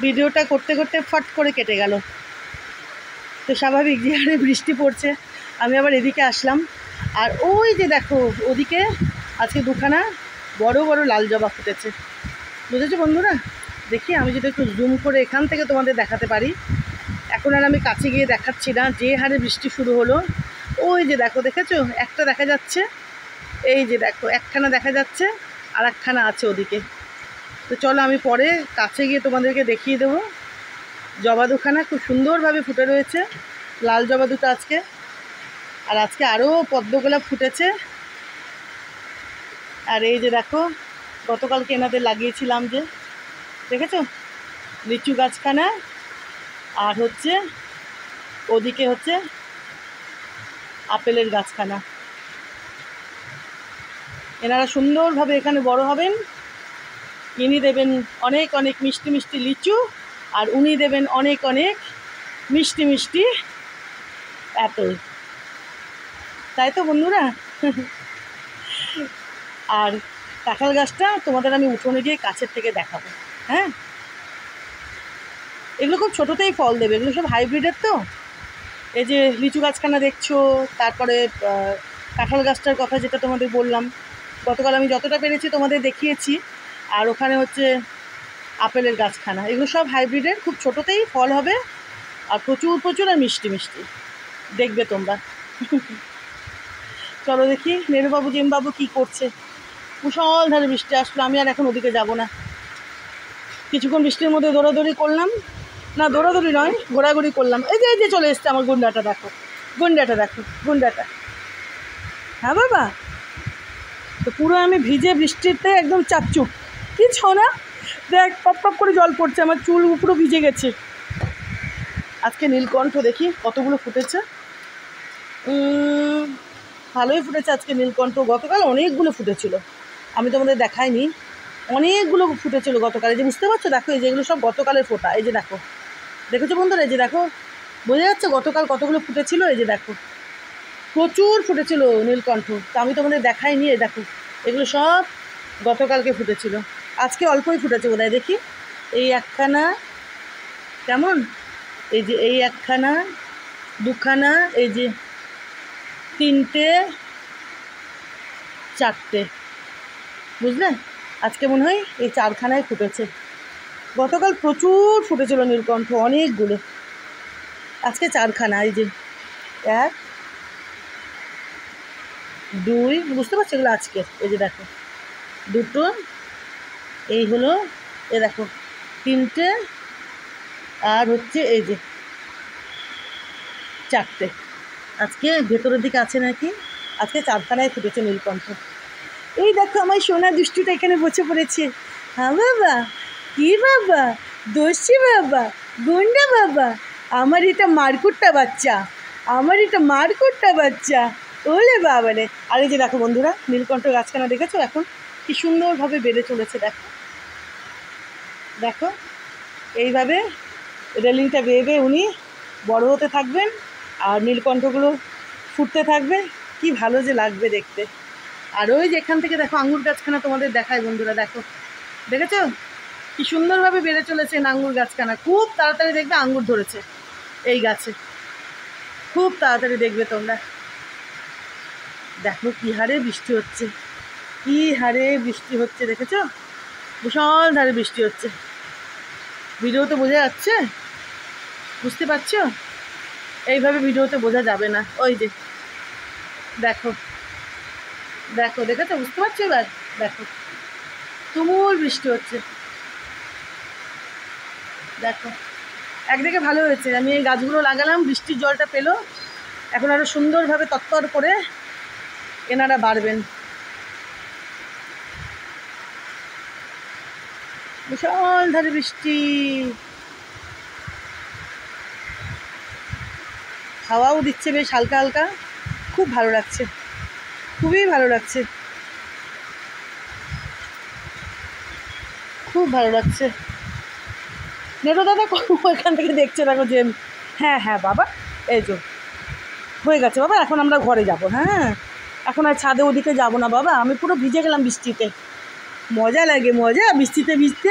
ভিডিওটা করতে করতে ফট করে কেটে গেল। তো স্বাভাবিক যে হারে বৃষ্টি পড়ছে, আমি আবার এদিকে আসলাম। আর ওই যে দেখো ওদিকে আজকে দুখানা বড় বড় লাল জবা ফুটেছে, বুঝেছো বন্ধুরা? দেখি আমি যদি একটু জুম করে এখান থেকে তোমাদের দেখাতে পারি। এখন আর আমি কাছে গিয়ে দেখাচ্ছি না, যে হারে বৃষ্টি শুরু হলো। ওই যে দেখো, দেখেছো একটা দেখা যাচ্ছে, এই যে দেখো একখানা দেখা যাচ্ছে, আর একখানা আছে ওদিকে। তো চলো আমি পরে কাছে গিয়ে তোমাদেরকে দেখিয়ে দেবো। জবা দুখানা খুব সুন্দরভাবে ফুটে রয়েছে, লাল জবা দুটো আজকে। আর আজকে আরও পদ্মগোলাপ ফুটেছে। আর এই যে দেখো গতকালকে এনাদের লাগিয়েছিলাম যে, দেখেছো লিচু গাছখানা, আর হচ্ছে ওদিকে হচ্ছে আপেলের গাছখানা। এনারা সুন্দরভাবে এখানে বড় হবেন। ইনি দেবেন অনেক অনেক মিষ্টি মিষ্টি লিচু, আর উনি দেবেন অনেক অনেক মিষ্টি মিষ্টি অ্যাপেল, তাই তো বন্ধুরা? আর কাঁঠাল গাছটা তোমাদের আমি উঠোনে গিয়ে কাছের থেকে দেখাবো। হ্যাঁ, এগুলো খুব ছোটোতেই ফল দেবে, এগুলো সব হাইব্রিডের। তো এই যে লিচু গাছখানা দেখছো, তারপরে কাঁঠাল গাছটার কথা যেটা তোমাদের বললাম, গতকাল আমি যতটা পেরেছি তোমাদের দেখিয়েছি। আর ওখানে হচ্ছে আপেলের গাছখানা, এগুলো সব হাইব্রিডের, খুব ছোটোতেই ফল হবে, আর প্রচুর প্রচুর আর মিষ্টি মিষ্টি দেখবে তোমরা। চলো দেখি নেরুবাবু জিমবাবু কী করছে। মুষলধারে বৃষ্টি আসলো, আমি আর এখন ওদিকে যাব না। কিছুক্ষণ বৃষ্টির মধ্যে দৌড়াদৌড়ি করলাম, না দৌড়াদৌড়ি নয়, ঘোরাঘুরি করলাম। এই যে চলে এসছে আমার গুন্ডাটা, দেখো গুন্ডাটা, দেখো গুন্ডাটা। হ্যাঁ বাবা, তো পুরো আমি ভিজে বৃষ্টিতে একদম চাপচুপ। কি ছনা, দেখ টপ টপ করে জল পড়ছে, আমার চুল পুরো ভিজে গেছে। আজকে নীলকণ্ঠ দেখি কতগুলো ফুটেছে। ভালোই ফুটেছে আজকে নীলকণ্ঠ। গতকাল অনেকগুলো ফুটেছিল, আমি তোমাদের দেখাইনি, অনেকগুলো ফুটেছিল গতকাল। এই যে বুঝতে পারছো, দেখো এই যেগুলো সব গতকালের ফোটা। এই যে দেখো, দেখেছো বন্ধুরা? এই যে দেখো, বোঝা যাচ্ছে গতকাল কতগুলো ফুটেছিল। এই যে দেখো প্রচুর ফুটেছিল নীলকণ্ঠ, তা আমি তোমাদের দেখাইনি। এই দেখো এগুলো সব গতকালকে ফুটেছিল, আজকে অল্পই ফুটেছে বোধহয়। দেখি এই একখানা, কেমন, এই যে এই একখানা, দুখানা, এই যে তিনটে, চারটে, বুঝলে? আজকে মনে হয় এই চারখানায় ফুটেছে। গতকাল প্রচুর ফুটেছিল নীলকণ্ঠ, অনেকগুলো, আজকে চারখানা। এই যে এক, দুই, বুঝতে পারছো এগুলো আজকে। এই যে দেখো দুটো, এই হলো, এ দেখো তিনটে, আর হচ্ছে এই যে চারটে। আজকে ভেতরের দিকে আছে নাকি, আজকে চারখানায় ফুটেছে নীলকণ্ঠ। এই দেখো আমার সোনা দুষ্টুটা এখানে বসে পড়েছে। হ্যাঁ বাবা, কি বাবা, দোষী বাবা, গুন্ডা বাবা, আমার এটা মারকুট্টা বাচ্চা, আমার এটা মারকুট্টা বাচ্চা, ওলে বাবা রে। আর এই যে দেখো বন্ধুরা নীলকণ্ঠ গাছখানা দেখেছো এখন কি সুন্দরভাবে বেড়ে চলেছে। দেখো দেখো এইভাবে রেলিংটা বেয়ে বেয়ে উনি বড় হতে থাকবেন, আর নীলকণ্ঠগুলো ফুটতে থাকবে। কি ভালো যে লাগবে দেখতে। আর ওই যে এখান থেকে দেখো আঙ্গুর গাছখানা তোমাদের দেখায় বন্ধুরা, দেখো দেখেছো কি সুন্দরভাবে বেড়ে চলেছে আঙ্গুর গাছখানা। খুব তাড়াতাড়ি দেখবে আঙ্গুর ধরেছে এই গাছে, খুব তাড়াতাড়ি দেখবে তোমরা। দেখো কি হারে বৃষ্টি হচ্ছে, কি হারে বৃষ্টি হচ্ছে, দেখেছো মুষলধারে বৃষ্টি হচ্ছে। ভিডিওতে বোঝা যাচ্ছে, বুঝতে পারছো? এইভাবে ভিডিওতে বোঝা যাবে না। ওই যে দেখো দেখো, দেখেছো, বুঝতে পারছো এবার? দেখো তুমুল বৃষ্টি হচ্ছে, দেখো একদিকে ভালো হয়েছে আমি এই গাছগুলো লাগালাম, বৃষ্টির জলটা পেলো, এখন আরও সুন্দরভাবে তত্তর করে এনারা বাড়বেন। মুষলধারে বৃষ্টি, হাওয়াও দিচ্ছে বেশ হালকা হালকা, খুব ভালো লাগছে, খুবই ভালো লাগছে, খুব ভালো লাগছে। নেটো দাদা এখান থেকে দেখছে, দেখো যে হ্যাঁ হ্যাঁ বাবা, এই যে হয়ে গেছে বাবা, এখন আমরা ঘরে যাব। হ্যাঁ, এখন আর ছাদে ওদিকে যাব না বাবা, আমি পুরো ভিজে গেলাম বৃষ্টিতে। মজা লাগে, মজা বৃষ্টিতে ভিজতে।